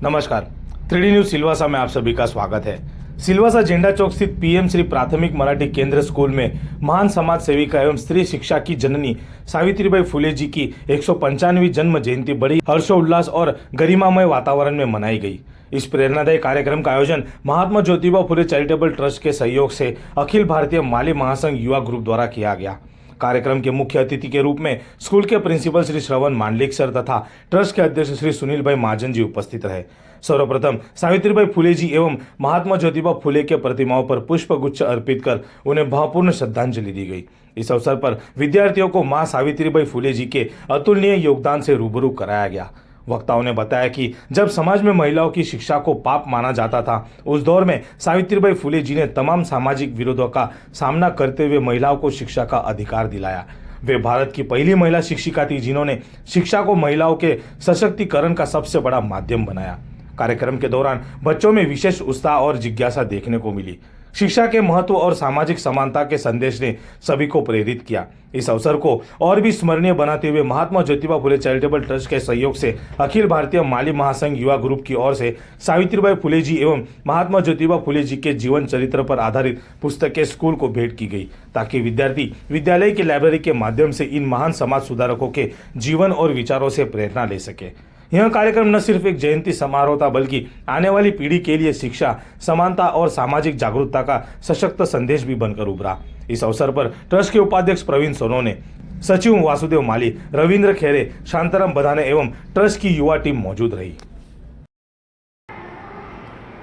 नमस्कार, 3D news Silvassa में आप सभी का स्वागत है। सिलवासा झेंडा चौक स्थित पीएम श्री प्राथमिक मराठी केंद्र स्कूल में महान समाज सेविका एवं स्त्री शिक्षा की जननी सावित्रीबाई फुले जी की 195वीं जन्म जयंती बड़ी हर्षोल्लास और गरिमामय वातावरण में मनाई गई। इस प्रेरणादायी कार्यक्रम का आयोजन महात्मा ज्योतिबा फुले चैरिटेबल ट्रस्ट के सहयोग से अखिल भारतीय माली महासंघ युवा ग्रुप द्वारा किया गया। कार्यक्रम के मुख्य अतिथि के रूप में स्कूल के प्रिंसिपल श्री श्रवण मांडलिक सर तथा ट्रस्ट के अध्यक्ष श्री सुनील भाई महाजन जी उपस्थित रहे। सर्वप्रथम सावित्रीबाई फुले जी एवं महात्मा ज्योतिबा फुले के प्रतिमाओं पर पुष्प गुच्छ अर्पित कर उन्हें भावपूर्ण श्रद्धांजलि दी गई। इस अवसर पर विद्यार्थियों को मां सावित्रीबाई फुले जी के अतुलनीय योगदान से रूबरू कराया गया। वक्ताओं ने बताया कि जब समाज में महिलाओं की शिक्षा को पाप माना जाता था, उस दौर में सावित्रीबाई फुले जी ने तमाम सामाजिक विरोधों का सामना करते हुए महिलाओं को शिक्षा का अधिकार दिलाया। वे भारत की पहली महिला शिक्षिका थी जिन्होंने शिक्षा को महिलाओं के सशक्तिकरण का सबसे बड़ा माध्यम बनाया। कार्यक्रम के दौरान बच्चों में विशेष उत्साह और जिज्ञासा देखने को मिली। शिक्षा के महत्व और सामाजिक समानता के संदेश ने सभी को प्रेरित किया। इस अवसर को और भी स्मरणीय बनाते हुए महात्मा ज्योतिबा फुले चैरिटेबल ट्रस्ट के सहयोग से अखिल भारतीय माली महासंघ युवा ग्रुप की ओर से सावित्रीबाई फुले जी एवं महात्मा ज्योतिबा फुले जी के जीवन चरित्र पर आधारित पुस्तकें स्कूल को भेंट की गई, ताकि विद्यार्थी विद्यालय की लाइब्रेरी के माध्यम से इन महान समाज सुधारकों के जीवन और विचारों से प्रेरणा ले सके। यह कार्यक्रम न सिर्फ एक जयंती समारोह था, बल्कि आने वाली पीढ़ी के लिए शिक्षा, समानता और सामाजिक जागरूकता का सशक्त संदेश भी बनकर उभरा। इस अवसर पर ट्रस्ट के उपाध्यक्ष प्रवीण सोनोने, सचिव वासुदेव माली, रविंद्र खेरे, शांताराम बधाने एवं ट्रस्ट की युवा टीम मौजूद रही।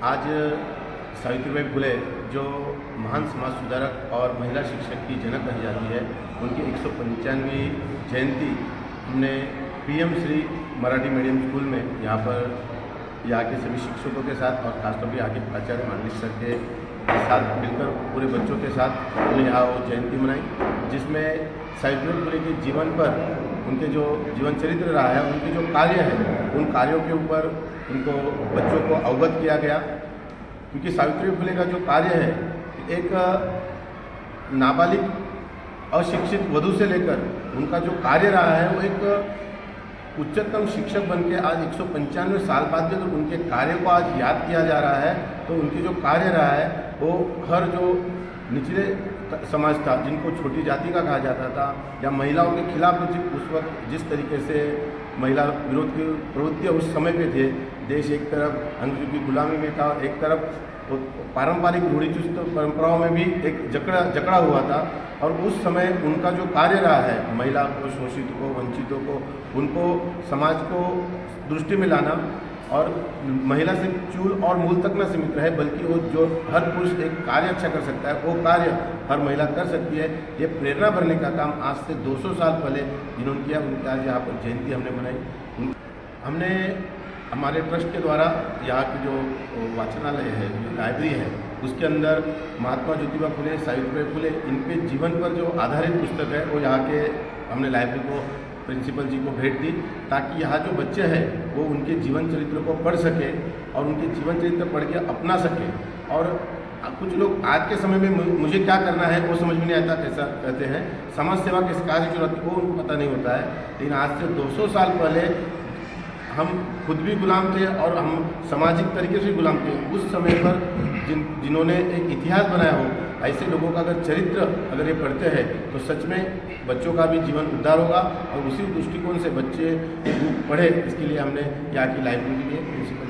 आज सावित्रीबाई फुले जो महान समाज सुधारक और महिला शिक्षक की जनक कही जाती है, उनकी 195वीं जयंती हमने PM Shri Marathi medium school में यहाँ के सभी शिक्षकों के साथ और खासतौर पर यहाँ के प्राचार्य मांडलिक सर के साथ मिलकर पूरे बच्चों के साथ हमने यहाँ वो जयंती मनाई, जिसमें सावित्रीबाई फुले के जीवन पर, उनके जो जीवन चरित्र रहा है, उनके जो कार्य हैं, उन कार्यों के ऊपर उनको बच्चों को अवगत किया गया। क्योंकि सावित्रीबाई फुले का जो कार्य है, एक नाबालिग अशिक्षित वधू से लेकर उनका जो कार्य रहा है, वो एक उच्चतम शिक्षक बनके आज 195 साल बाद भी अगर उनके कार्य को आज याद किया जा रहा है, तो उनकी जो कार्य रहा है वो हर जो निचले समाज था, जिनको छोटी जाति का कहा जाता था, या महिलाओं के खिलाफ उस वक्त जिस तरीके से महिला विरोध की प्रवृत्तियाँ उस समय पे थे, देश एक तरफ अंग्रेजों की गुलामी में था और एक तरफ पारंपरिक रूढ़िचुस्त परंपराओं में भी एक जकड़ा हुआ था। और उस समय उनका जो कार्य रहा है, महिला को, शोषित को, वंचितों को, उनको समाज को दृष्टि में लाना, और महिला से चूल और मूल तक न सीमित रहे, बल्कि वो जो हर पुरुष एक कार्य अच्छा कर सकता है, वो कार्य हर महिला कर सकती है। ये प्रेरणा भरने का काम आज से 200 साल पहले जिन्होंने किया, उनकी आज यहाँ पर जयंती हमने मनाई। हमने हमारे ट्रस्ट के द्वारा यहाँ की जो वाचनालय है, जो लाइब्रेरी है, उसके अंदर महात्मा ज्योतिबा फुले, सावित्रीबाई फुले, इनके जीवन पर जो आधारित पुस्तक है, वो यहाँ के हमने लाइब्रेरी को, प्रिंसिपल जी को भेंट दी, ताकि यहाँ जो बच्चे हैं वो उनके जीवन चरित्र को पढ़ सके और उनके जीवन चरित्र पढ़ के अपना सके। और कुछ लोग आज के समय में मुझे क्या करना है वो समझ में नहीं आता, कैसा कहते हैं, समाज सेवा किस कार्य की जरूरत, वो उनको पता नहीं होता है। लेकिन आज से 200 साल पहले हम खुद भी गुलाम थे और हम सामाजिक तरीके से गुलाम थे। उस समय पर जिन्होंने एक इतिहास बनाया हो, ऐसे लोगों का अगर चरित्र अगर ये पढ़ते हैं, तो सच में बच्चों का भी जीवन उद्धार होगा। और उसी दृष्टिकोण से बच्चे बुक पढ़े, इसके लिए हमने यहाँ की लाइब्रेरी के लिए प्रिंसिपल